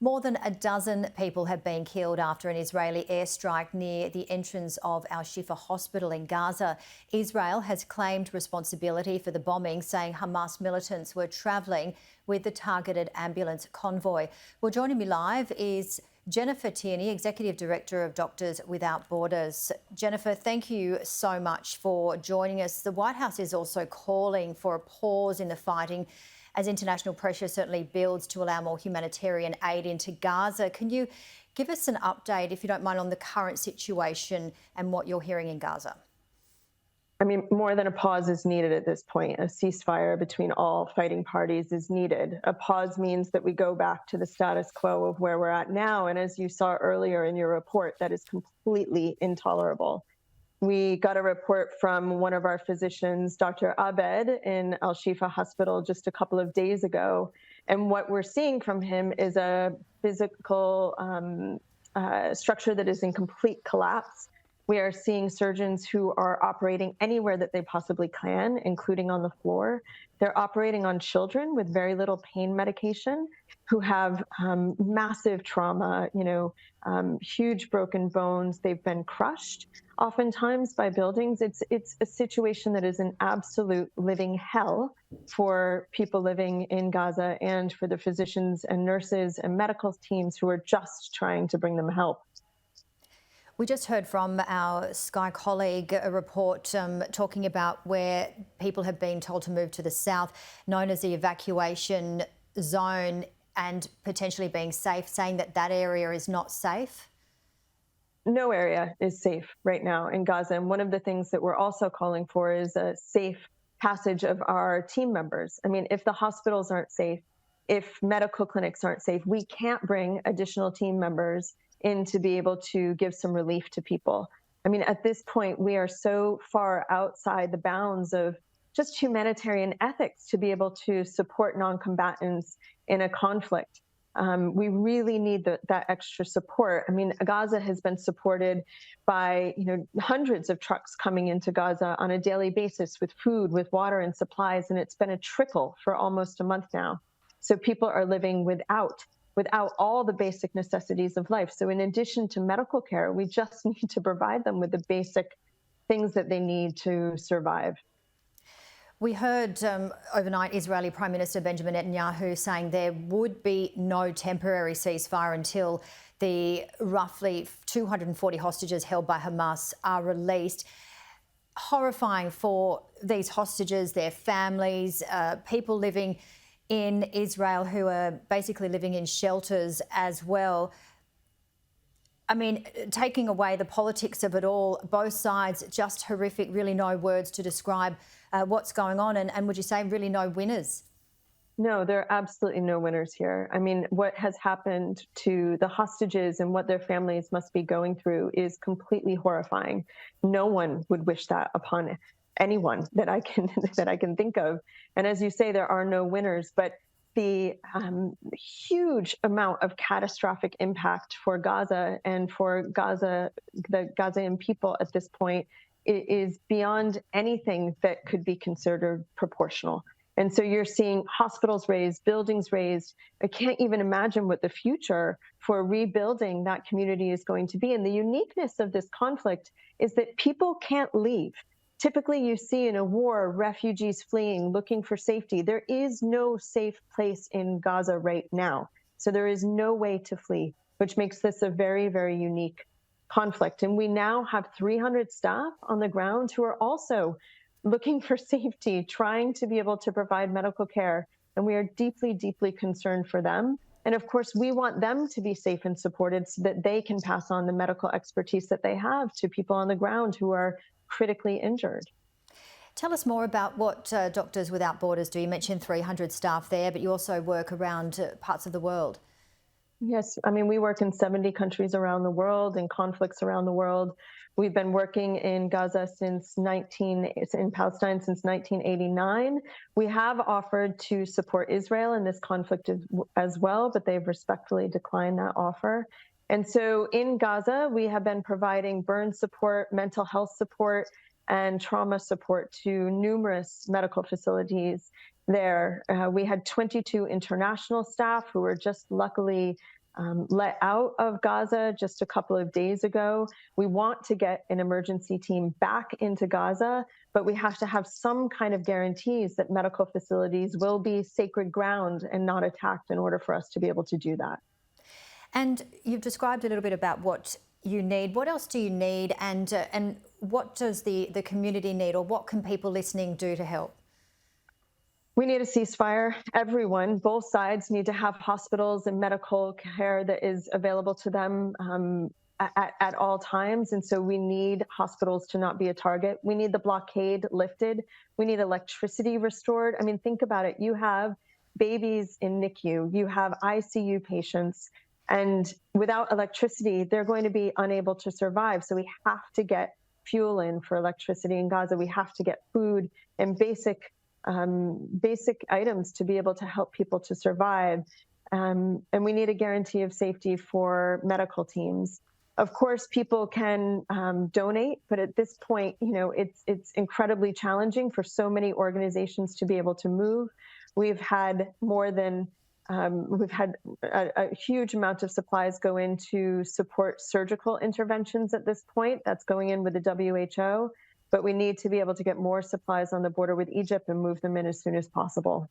More than a dozen people have been killed after an Israeli airstrike near the entrance of Al-Shifa hospital in Gaza. Israel has claimed responsibility for the bombing, saying Hamas militants were travelling with the targeted ambulance convoy. Well, joining me live is Jennifer Tierney, Executive Director of Doctors Without Borders. Jennifer, thank you so much for joining us. The White House is also calling for a pause in the fighting as international pressure certainly builds to allow more humanitarian aid into Gaza. Can you give us an update, if you don't mind, on the current situation and what you're hearing in Gaza? I mean, more than a pause is needed at this point. A ceasefire between all fighting parties is needed. A pause means that we go back to the status quo of where we're at now. And as you saw earlier in your report, that is completely intolerable. We got a report from one of our physicians, Dr. Abed, in Al-Shifa hospital just a couple of days ago. And what we're seeing from him is a physical structure that is in complete collapse. We are seeing surgeons who are operating anywhere that they possibly can, including on the floor. They're operating on children with very little pain medication who have massive trauma, huge broken bones. They've been crushed oftentimes by buildings. It's a situation that is an absolute living hell for people living in Gaza and for the physicians and nurses and medical teams who are just trying to bring them help. We just heard from our Sky colleague a report talking about where people have been told to move to the south, known as the evacuation zone, and potentially being safe, saying that that area is not safe. No area is safe right now in Gaza. And one of the things that we're also calling for is a safe passage of our team members. I mean, if the hospitals aren't safe, if medical clinics aren't safe, we can't bring additional team members in to be able to give some relief to people. I mean, at this point, we are so far outside the bounds of just humanitarian ethics to be able to support non-combatants in a conflict. We really need that extra support. I mean, Gaza has been supported by hundreds of trucks coming into Gaza on a daily basis with food, with water and supplies, and it's been a trickle for almost a month now. So people are living without all the basic necessities of life. So in addition to medical care, we just need to provide them with the basic things that they need to survive. We heard overnight Israeli Prime Minister Benjamin Netanyahu saying there would be no temporary ceasefire until the roughly 240 hostages held by Hamas are released. Horrifying for these hostages, their families, people living in Israel who are basically living in shelters as well. I mean, taking away the politics of it all, both sides just horrific, really no words to describe what's going on. And would you say really no winners? No, there are absolutely no winners here. I mean, what has happened to the hostages and what their families must be going through is completely horrifying. No one would wish that upon anyone that I can think of. And as you say, there are no winners, but the huge amount of catastrophic impact for Gaza and for the Gazan people at this point is beyond anything that could be considered proportional. And so you're seeing hospitals razed, buildings razed. I can't even imagine what the future for rebuilding that community is going to be. And the uniqueness of this conflict is that people can't leave. Typically, you see in a war, refugees fleeing, looking for safety. There is no safe place in Gaza right now. So there is no way to flee, which makes this a very, very unique conflict. And we now have 300 staff on the ground who are also looking for safety, trying to be able to provide medical care. And we are deeply, deeply concerned for them. And of course, we want them to be safe and supported so that they can pass on the medical expertise that they have to people on the ground who are critically injured. Tell us more about what Doctors Without Borders do. You mentioned 300 staff there, but you also work around parts of the world. Yes, I mean, we work in 70 countries around the world, in conflicts around the world. We've been working in Gaza in Palestine since 1989. We have offered to support Israel in this conflict as well, but they've respectfully declined that offer. And so in Gaza, we have been providing burn support, mental health support, and trauma support to numerous medical facilities there. We had 22 international staff who were just luckily let out of Gaza just a couple of days ago. We want to get an emergency team back into Gaza, but we have to have some kind of guarantees that medical facilities will be sacred ground and not attacked in order for us to be able to do that. And you've described a little bit about what you need. What else do you need, and what does the community need, or what can people listening do to help? We need a ceasefire. Everyone, both sides, need to have hospitals and medical care that is available to them at all times. And so we need hospitals to not be a target. We need the blockade lifted. We need electricity restored. I mean, think about it. You have babies in NICU, you have ICU patients, and without electricity, they're going to be unable to survive. So we have to get fuel in for electricity in Gaza. We have to get food and basic items to be able to help people to survive. And we need a guarantee of safety for medical teams. Of course, people can donate, but at this point, it's incredibly challenging for so many organizations to be able to move. We've had a huge amount of supplies go in to support surgical interventions at this point. That's going in with the WHO. But we need to be able to get more supplies on the border with Egypt and move them in as soon as possible.